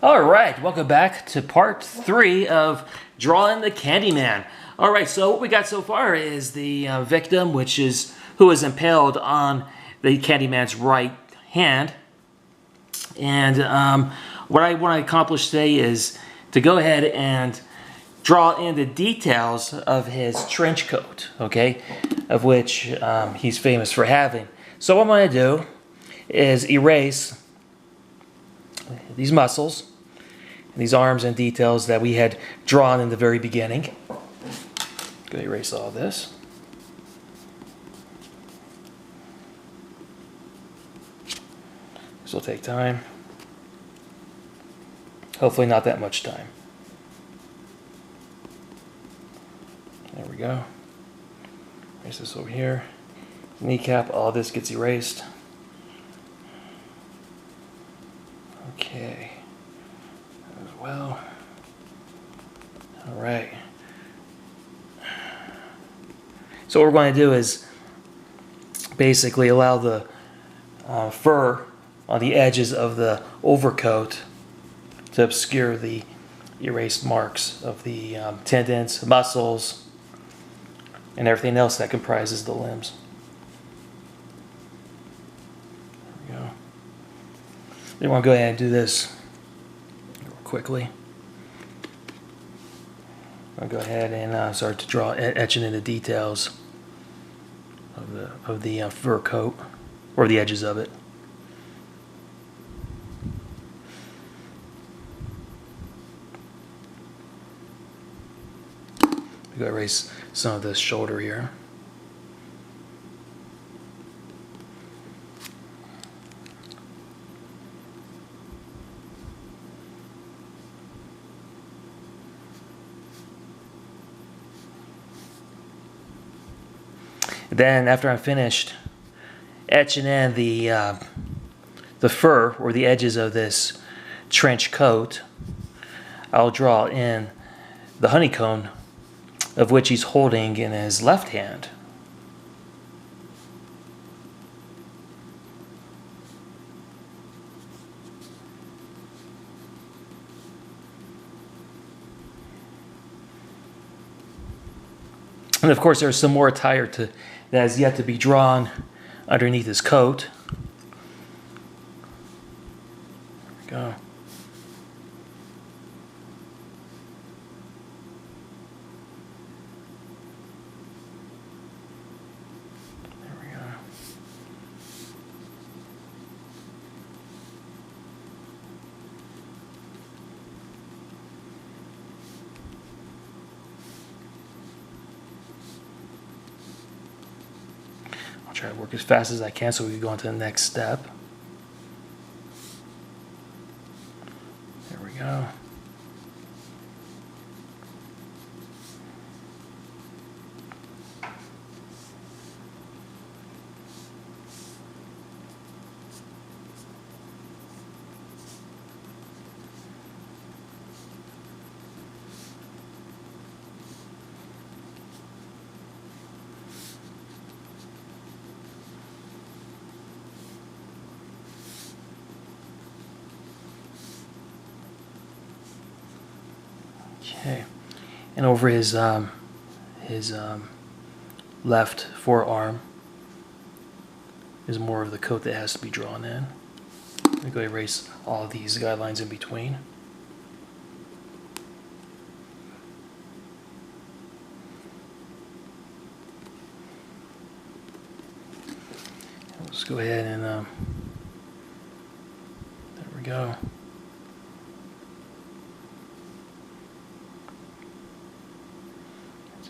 All right, welcome back to part 3 of drawing the Candyman. All right, so what we got so far is the victim, who is impaled on the Candyman's right hand. And what I want to accomplish today is to go ahead and draw in the details of his trench coat, okay, of which he's famous for having. So what I'm going to do is erase these muscles, these arms and details that we had drawn in the very beginning. Go erase all this. This will take time. Hopefully not that much time. There we go. Erase this over here. Kneecap, all this gets erased. Okay. As well. All right. So what we're going to do is basically allow the fur on the edges of the overcoat to obscure the erased marks of the tendons, muscles, and everything else that comprises the limbs. There we go. Then we'll go ahead and do this real quickly. I'll go ahead and start to draw, etching in the details of the fur coat, or the edges of it. Go erase some of this shoulder here. Then after I'm finished etching in the fur or the edges of this trench coat, I'll draw in the honeycomb of which he's holding in his left hand. And of course there's some more attire that has yet to be drawn underneath his coat. There we go. Try to work as fast as I can so we can go on to the next step. There we go. Okay, and over his left forearm is more of the coat that has to be drawn in. I'm going to erase all of these guidelines in between. Let's go ahead and there we go.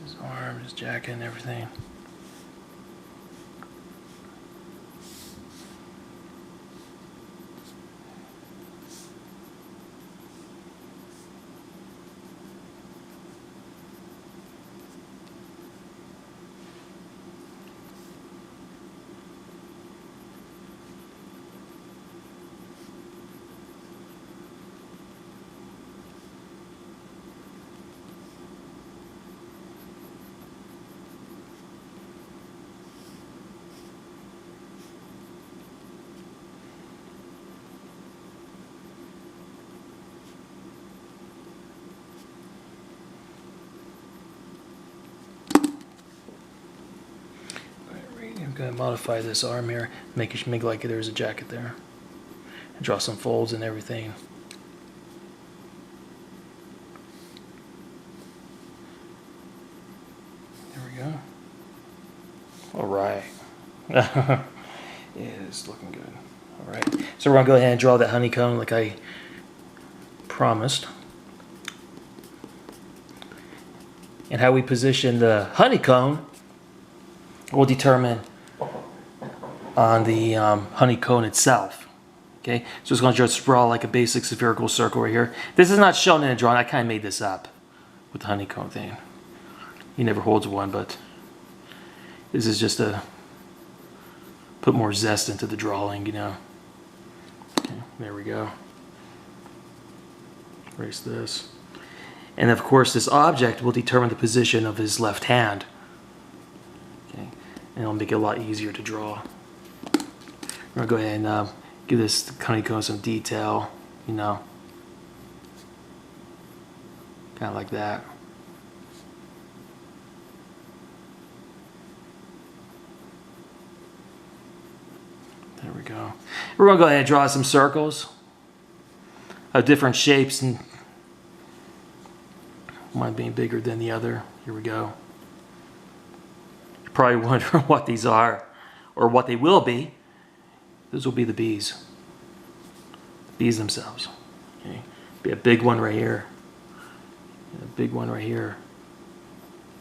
His arm, his jacket, and everything. going to modify this arm here, make like there's a jacket there, and draw some folds and everything. There we go. All right. Yeah, it's looking good. All right. So we're going to go ahead and draw that honeycomb like I promised. And how we position the honeycomb will determine on the honeycomb itself. Okay, so it's going to just draw like a basic spherical circle right here. This is not shown in a drawing. I kind of made this up with the honeycomb thing. He never holds one, but this is just to put more zest into the drawing, you know. Okay, there we go. Erase this. And of course, this object will determine the position of his left hand. Okay, and it'll make it a lot easier to draw. We're gonna go ahead and give this honeycomb some detail, you know, kind of like that. There we go. We're gonna go ahead and draw some circles of different shapes, and one being bigger than the other. Here we go. You're probably wondering what these are, or what they will be. Those will be the bees. Bees themselves. Okay. Be a big one right here. A big one right here.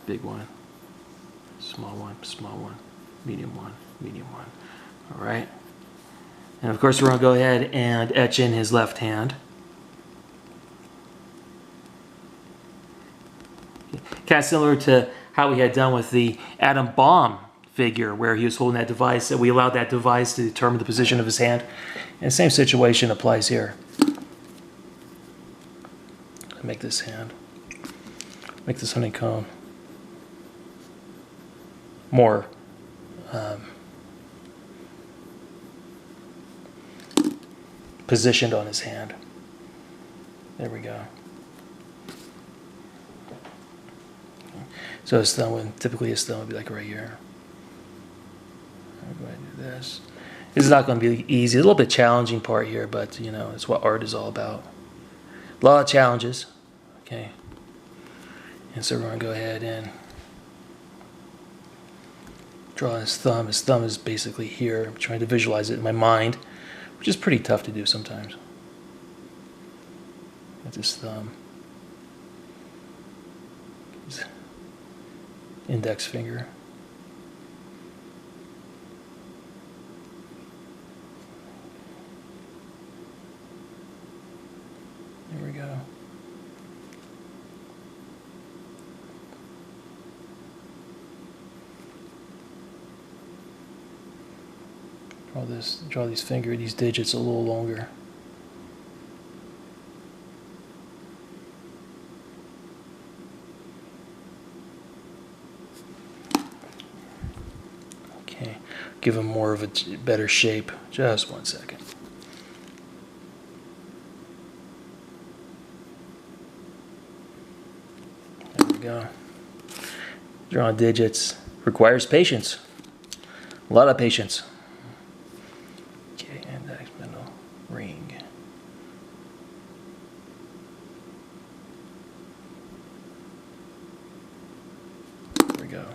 Big one. Small one, medium one, medium one. All right. And of course, we're going to go ahead and etch in his left hand. Kind of similar to how we had done with the atom bomb figure, where he was holding that device, and we allowed that device to determine the position of his hand. And the same situation applies here. Make this hand, make this honeycomb more positioned on his hand. There we go. So his thumb would, typically his thumb would be like right here. I'm going to do this. This is not going to be easy. A little bit challenging part here, but you know, it's what art is all about. A lot of challenges. Okay. And so we're going to go ahead and draw his thumb. His thumb is basically here. I'm trying to visualize it in my mind, which is pretty tough to do sometimes. That's his thumb. His index finger. There we go. Draw these digits a little longer. Okay, give them more of a better shape. Just 1 second. There we go. Drawing digits requires patience. A lot of patience. Okay, index, middle, ring. There we go.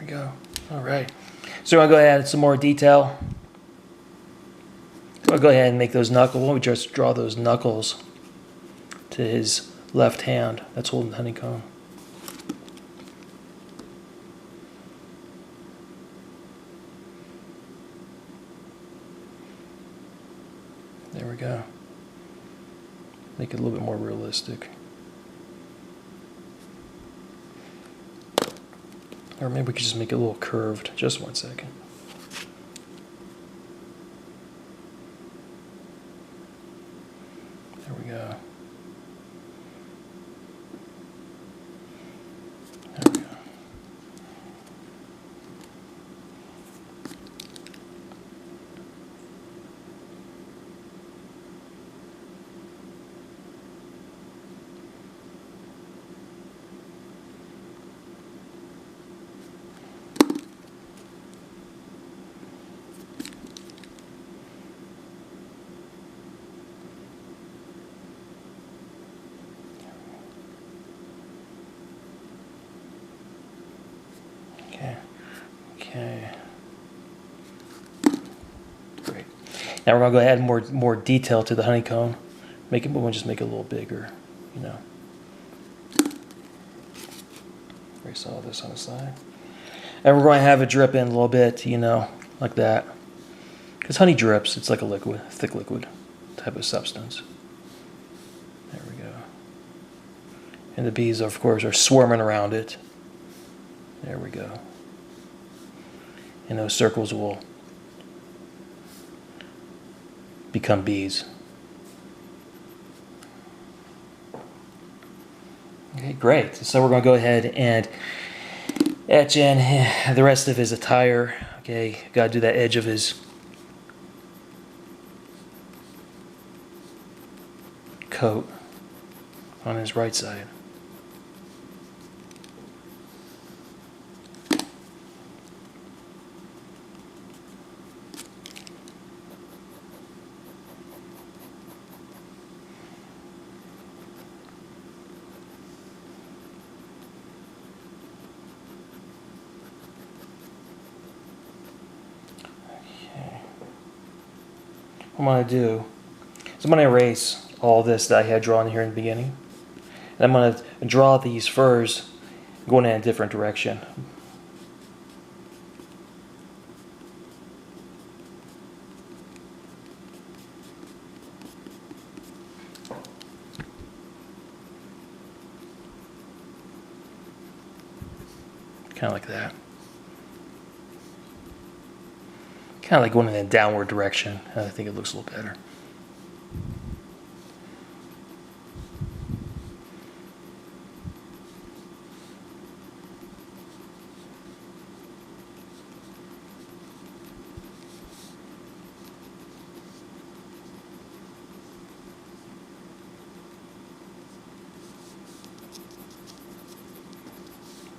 Go. All right. So I'll go ahead and add some more detail. So I'll go ahead and make those knuckles. Why don't we just draw those knuckles to his left hand that's holding the honeycomb. There we go. Make it a little bit more realistic. Or maybe we could just make it a little curved. Just 1 second. There we go. Okay. Great. Now we're gonna go add more detail to the honeycomb. We'll just make it a little bigger, you know. Erase all this on the side. And we're going to have it drip in a little bit, you know, like that. Because honey drips, it's like a liquid, thick liquid type of substance. There we go. And the bees, of course, are swarming around it. There we go. And those circles will become bees. Okay, great. So we're going to go ahead and etch in the rest of his attire. Okay, got to do that edge of his coat on his right side. What I'm going to do is I'm going to erase all this that I had drawn here in the beginning. And I'm going to draw these furs going in a different direction. Kind of like that. Kind of like going in a downward direction. I think it looks a little better.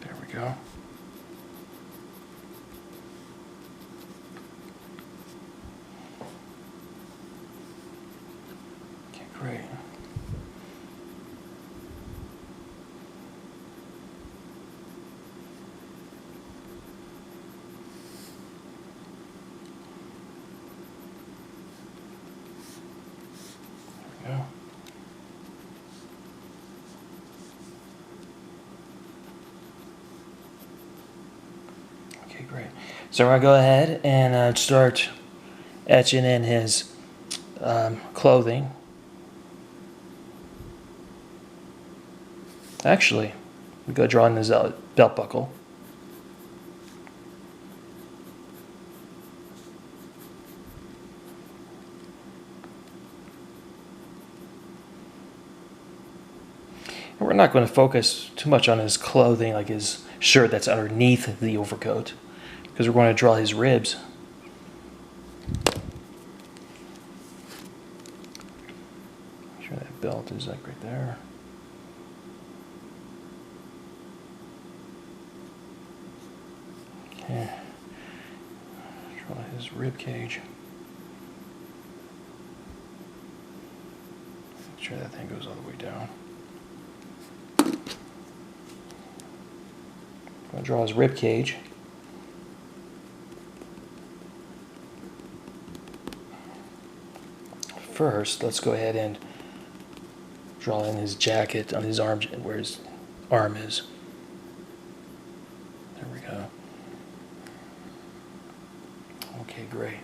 There we go. Great. There we go. Okay, great. So we're going to go ahead and start etching in his clothing. Actually, we go draw in his belt buckle. And we're not going to focus too much on his clothing, like his shirt that's underneath the overcoat, because we're going to draw his ribs. Make sure that belt is like right there. Okay. Draw his rib cage. Make sure that thing goes all the way down. I'm going to draw his rib cage. First, let's go ahead and draw in his jacket on his arm, where his arm is. There we go. Okay, great.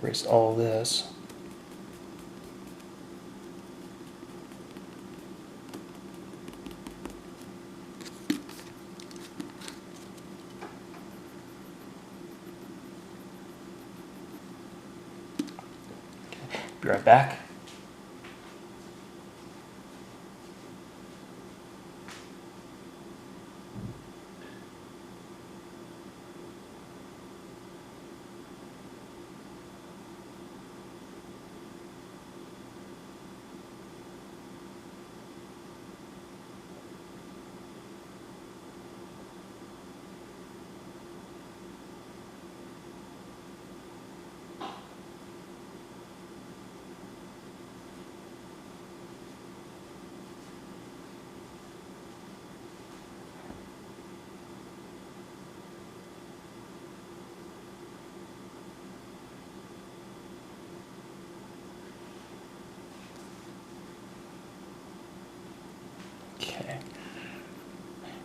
Erase all this. Okay. Be right back.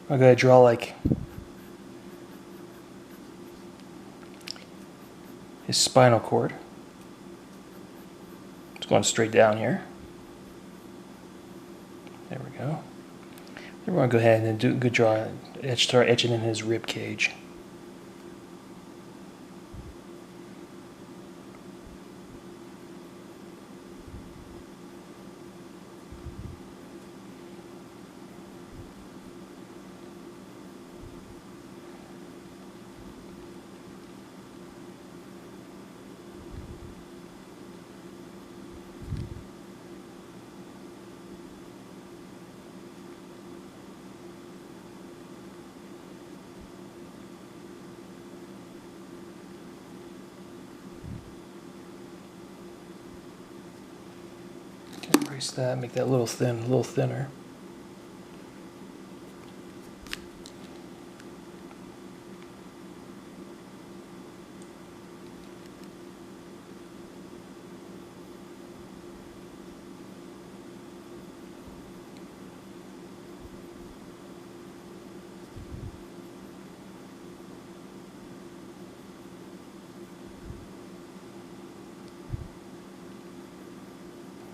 I'm going to draw like his spinal cord. It's going straight down here. There we go. Then we're going to go ahead and do a good draw. Start etching in his rib cage. Erase that, make that a little thinner.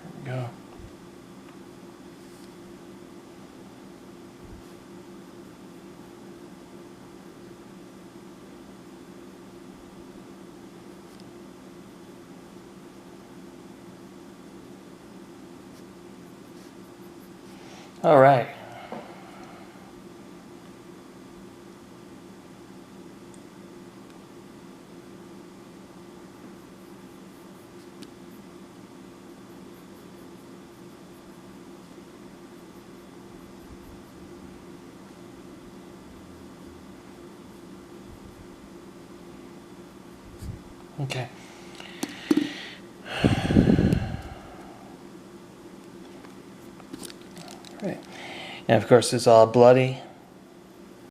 There we go. All right. Okay. Right. And of course it's all bloody.